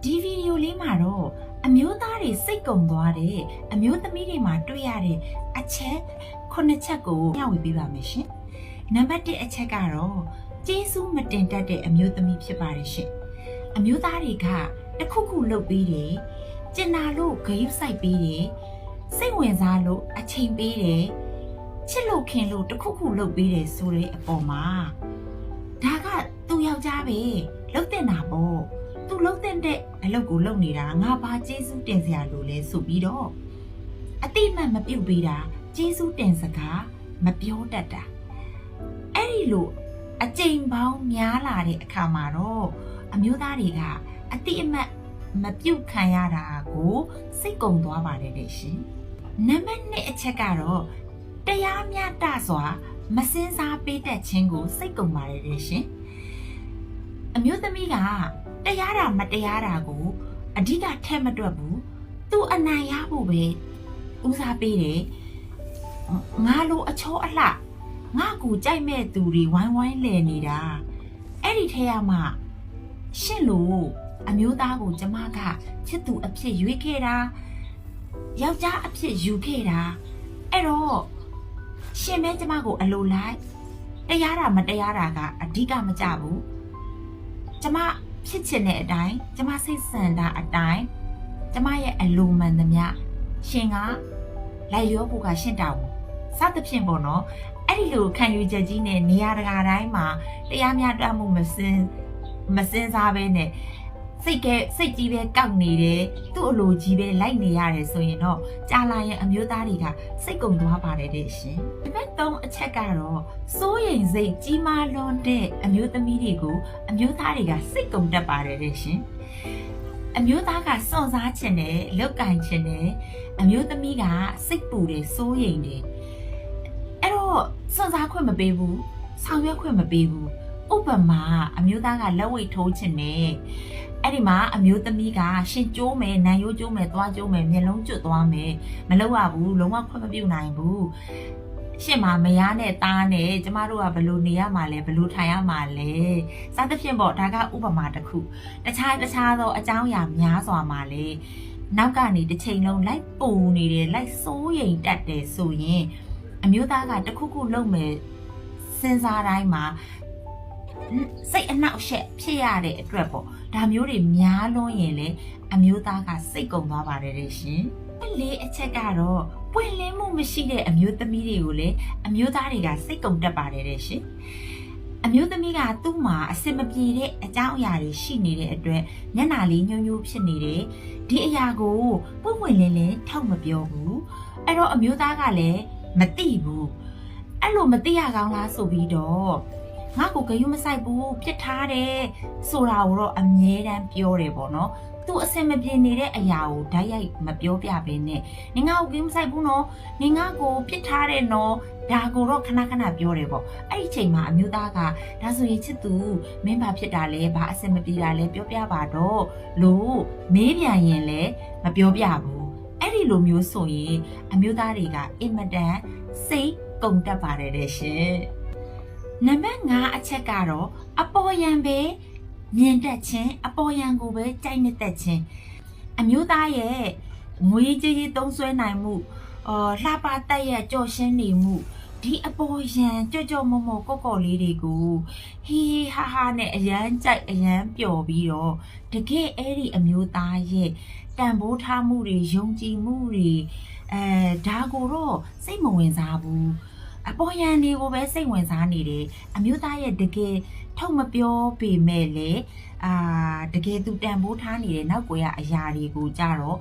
ဒီဗီဒီယိုလေးမှာတော့အမျိုးသားတွေစိတ်ကုန်သွားတဲ့အမျိုးသမီးတွေမှာတွေ့ရတဲ့အချက်9ချက်ကိုမျှဝေပေးပါမယ်ရှင်။နံပါတ်1အချက်ကတော့ကျေးဇူးမတင်တတ်တဲ့အမျိုးသမီးဖြစ်ပါတယ်ရှင်။အမျိုးသားတွေကတခုခုလုပ်ပေးတယ်။ကျင်နာလို့ဂရုစိုက်ပေးတယ်။စိတ်ဝင်စားလို့အချိန်ပေးတယ်။ချစ်လို့ခင်လို့တခုခုလုပ်ပေးတယ်ဆိုတဲ့အပေါ်မှာဒါကသူ့ယောက်ျားပဲလုပ်တင်တာပေါ့။သူလုံးတဲ့အလုပ်ကိုလုပ်နေတာငါဘာကျေးဇူးတင်စရာလိုလဲဆိုပြီးတော့အတိမတ်မပြုတ်ပေးတာကျေးဇူးတင်စကားမပြောတတ်တာအဲ့ဒီလိုအကြိမ်ပေါင်းများလာတဲ့အခါမှာတော့အမျိုးသားတွေကအတိအမတ်မပြုတ်ခံရတာကိုစိတ်ကုန်သွားပါတယ်တဲ့ရှင်နံပါတ်2အချက်ကတော့တရားမျှတစွာမစင်စားပေးတတ်ခြင်းကိုစိတ်ကုန်ပါတယ်တဲ့ရှင်အမျိုးသမီးကတရားတာမတရားတာကိုအဓိကထည့်မတွက်ဘူးသူအနိုင်ရဖို့ပဲဦးစားပေးတယ်ငါလိုအချောအလှငါကိုကြိုက်မဲ့သူတွေဝိုင်းဝိုင်းလဲနေတာအဲ့ဒီထဲမှာရှင့်လို့အမျိုးသားကိုကျမကချစ်သူအဖြစ်ရွေးခဲ့တာယောက်ျားအဖြစ်ယူခဲ့တာအဲ့တော့ရှင်မဲကျမကိုအလိုလိုက်တရားတာမတရားတာကအဓိကမကြဘူးကျမဖြစ်ချင်တဲ့အတိုင်းကျမစိတ်ဆန္ဒအတိုင်းကျမရဲ့အလိုမှန်သမျှရှင်ကလိုက်လျောဖို့ကရှင့်တောင်းစသဖြင့်ပေါ့နော်အဲ့ဒီလိုခံယူချက်ကြီးနဲ့နေရာတကာတိုင်းမှာတရားမျှတမှုမစင်စားပဲနဲ့စိတ်ကြီးပဲကောက်နေတယ်သူ့အလိုကြီးပဲလိုက်နေရတယ်ဆိုရင်တော့ကြာလာရင်အမျိုးသားတွေကစိတ်ကုန်သွားပါတယ်တဲ့ရှင်ဒီဘက်3အချက်ကတော့စိုးရိမ်စိတ်ကြီးမားလွန်းတဲ့အမျိုးသမီးတွေကိုအမျိုးသားတွေကစိတ်ကုန်တတ်ပါတယ်တဲ့ရှင်အမျိုးသားကစွန့်စားခြင်းနဲ့လောက်ကင်ခြင်းနဲ့အမျိုးသမီးကစိတ်ပူတယ်စိုးရိမ်တယ်အဲ့တော့စွန့်စားခွင့်မပေးဘူးဆောင်ရွက်ခွင့်မပေးဘူးဥပမာအမျိုးသားကလက်ဝိတ်ထိုးခြင်းနဲ့အဲ့ဒီမှာအမျိုးသမီးကရှင်ကျိုးမယ်နံရိုးကျိုးမယ်သွားကျိုးမယ်မျက်လုံးကျွတ်သွားမယ်မလုပ်ရဘူးလုံးဝခွင့်မပြုနိုင်ဘူးရှင်မမယားနဲ့သားနဲ့ကျမတို့ကဘယ်လိုနေရမှာလဲဘယ်လိုထိုင်ရမှာလဲစသဖြင့်ပေါ့ဒါကဥပမာတစ်ခုတခြားသောအကြောင်းအရာများစွာမှာလဲနောက်ကနေတစ်ချိန်လုံးလိုက်ပူနေတယ်လိုက်စိုးရိမ်တတ်တယ်ဆိုရင်အမျိုးသားကတခုခုလုပ်မယ်စဉ်းစားတိုင်းမှာစိတ်အနှောက်အယှက်ဖြစ်ရတဲ့အတွက်ပေါ့ဒါမျိုးတွေများလွန်းရင်လေအမျိုးသားကစိတ်ကုန်သွားပါတယ်တဲ့ရှင်လေးအချက်ကတော့ပွင့်လင်းမှုမရှိတဲ့အမျိုးသမီးတွေကိုလည်းအမျိုးသားတွေကစိတ်ကုန်တတ်ပါတယ်တဲ့ရှင်အမျိုးသမီးကသူ့မှာအစင်မပြေတဲ့အကြောင်းအရာတွေရှိနေတဲ့အတွက်မျက်နှာလေးညှိုးညိုးဖြစ်နေတယ်ဒီအရာကိုပွင့်လင်းလင်းထောက်မပြောဘူးအဲ့တော့အမျိုးသားကလည်းမသိဘူးအဲ့လိုမသိရကောင်းလားဆိုပြီးတော့ငါကိုဂယုမဆိုင်ဘူးပြစ်ထားတယ်ဆိုတာကိုတော့အမြဲတမ်းပြောတယ်ပေါ့နော်သူအစင်မပြေနေတဲ့အရာကိုဓာတ်ရိုက်မပြောပြဘဲနဲ့နင်ငါ့ကိုဂယုမဆိုင်ဘူးနော်နင်ငါ့ကိုပြစ်ထားတယ်နော်ဒါကိုတော့ခဏပြောတယ်ပေါ့အဲ့ဒီချိန်မှာအမျိုးသားကဒါဆိုရင်ချစ်သူမင်းဘာဖြစ်တာလဲဘာအစင်မပြေတာလဲပြောပြပါတော့လို့မေးပြန်ရင်လည်းမပြောပြဘူးအဲ့ဒီလိုမျိုးဆိုရင်အမျိုးသားတွေကအင်မတန်စိတ်ကုန်တတ်ပါတယ်တဲ့ရှင်နံပါတ်5အချက်ကတော့အပေါ်ယံပဲမြင်တတ်ခြင်းအပေါ်ယံကိုပဲကြိုက်နေတတ်ခြင်းအမျိုးသားရဲ့ငွေကြီးသုံးစွဲနိုင်မှုလှပတက်ရကြော်ရှင်းနေမှုဒီအပေါ်ယံကြော်မောကော့လေးတွေကိုဟီဟာဟာနဲ့အရန်ကြိုက်အရန်ပျော်ပြီးတော့တကယ်အဲ့ဒီအမျိုးသားရဲ့တန်ဖိုးထားမှုတွေယုံကြည်မှုတွေဒါကိုတော့စိတ်မဝင်စားဘူးအပေါ်ယံတွေကိုပဲစိတ်ဝင်စားနေတယ်အမျိုးသားရဲ့တကယ်ထုတ်မပြောပေမဲ့လေတကယ်သူတန်ဖိုးထားနေတဲ့နောက်ကိုရအရာတွေကိုကြတော့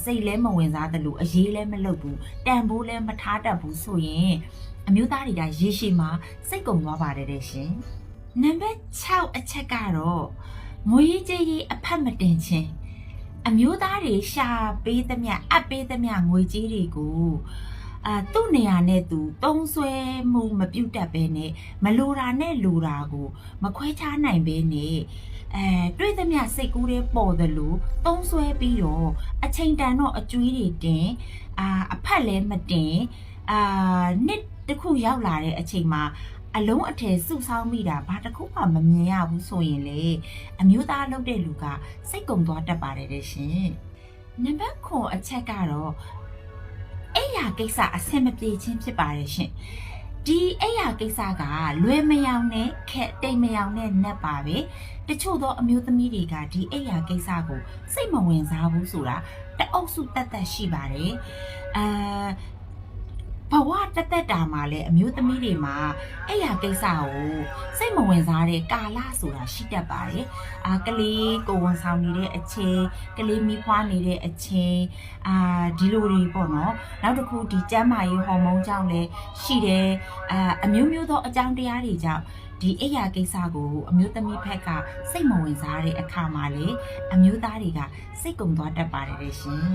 စိတ်လည်းမဝင်စားတယ်လို့အရေးလည်းမလုပ်ဘူးတန်ဖိုးလည်းမထားတတ်ဘူးဆိုရင်အမျိုးသားတွေကရေရှည်မှာစိတ်ကုန်သွားပါတယ်တဲ့ရှင်နံပါတ်6အချက်ကတော့ငွေကြေးကြီးအဖက်မတင်ခြင်းအမျိုးသားတွေရှာပေးသမျှအပ်ပေးသမျှငွေကြေးတွေကိုသူ့နေရာနဲ့သူသုံးဆွဲမှုမပြုတ်တတ်ပဲနဲ့မလိုတာနဲ့လိုတာကိုမခွဲခြားနိုင်ပဲနဲ့တွေ့သမျှစိတ်ကူးတွေပေါ်သလိုသုံးဆွဲပြီးတော့အချိန်တန်တော့အကျွေးတွေတင်အဖက်လည်းမတင်နှစ်တစ်ခုရောက်လာတဲ့အချိန်မှာ အလုံးအထည်စုဆောင်းမိတာဘာတစ်ခုမှမမြင်ရဘူးဆိုရင်လေအမျိုးသားလုပ်တဲ့လူကစိတ်ကုံသွားတတ်ပါတယ်တဲ့ရှင်နံပါတ်9အချက်ကတော့အဲ့ရကိစ္စအဆင်မပြေခြင်းဖြစ်ပါတယ်ရှင်ဒီအဲ့ရကိစ္စကလွယ်မယောင်နဲ့ခက်တိမ်မယောင်နဲ့နက်ပါပဲတချို့သောအမျိုးသမီးတွေကဒီအဲ့ရကိစ္စကိုစိတ်မဝင်စားဘူးဆိုတာတအုပ်စုတက်တက်ရှိပါတယ်ဘဝတက်တက်တာမှာလည်းအမျိုးသမီးတွေမှာအဲ့ရကိစ္စကိုစိတ်မဝင်စားတဲ့ကာလဆိုတာရှိတတ်ပါတယ်ကလေးကိုဝန်ဆောင်နေတဲ့အချိန်ကလေးမိဖွားနေတဲ့အချိန်ဒီလိုတွေပေါ့နော်နောက်တစ်ခုဒီကျန်းမာရေးဟော်မုန်းကြောင့်လည်းရှိတယ်အမျိုးမျိုးသောအကြောင်းတရားတွေကြောင့်ဒီအိယာကိစ္စကိုအမျိုးသမီးဘက်ကစိတ်မဝင်စားတဲ့အခါမှာလေအမျိုးသားတွေကစိတ်ကုံသွားတတ်ပါတယ်ရှင်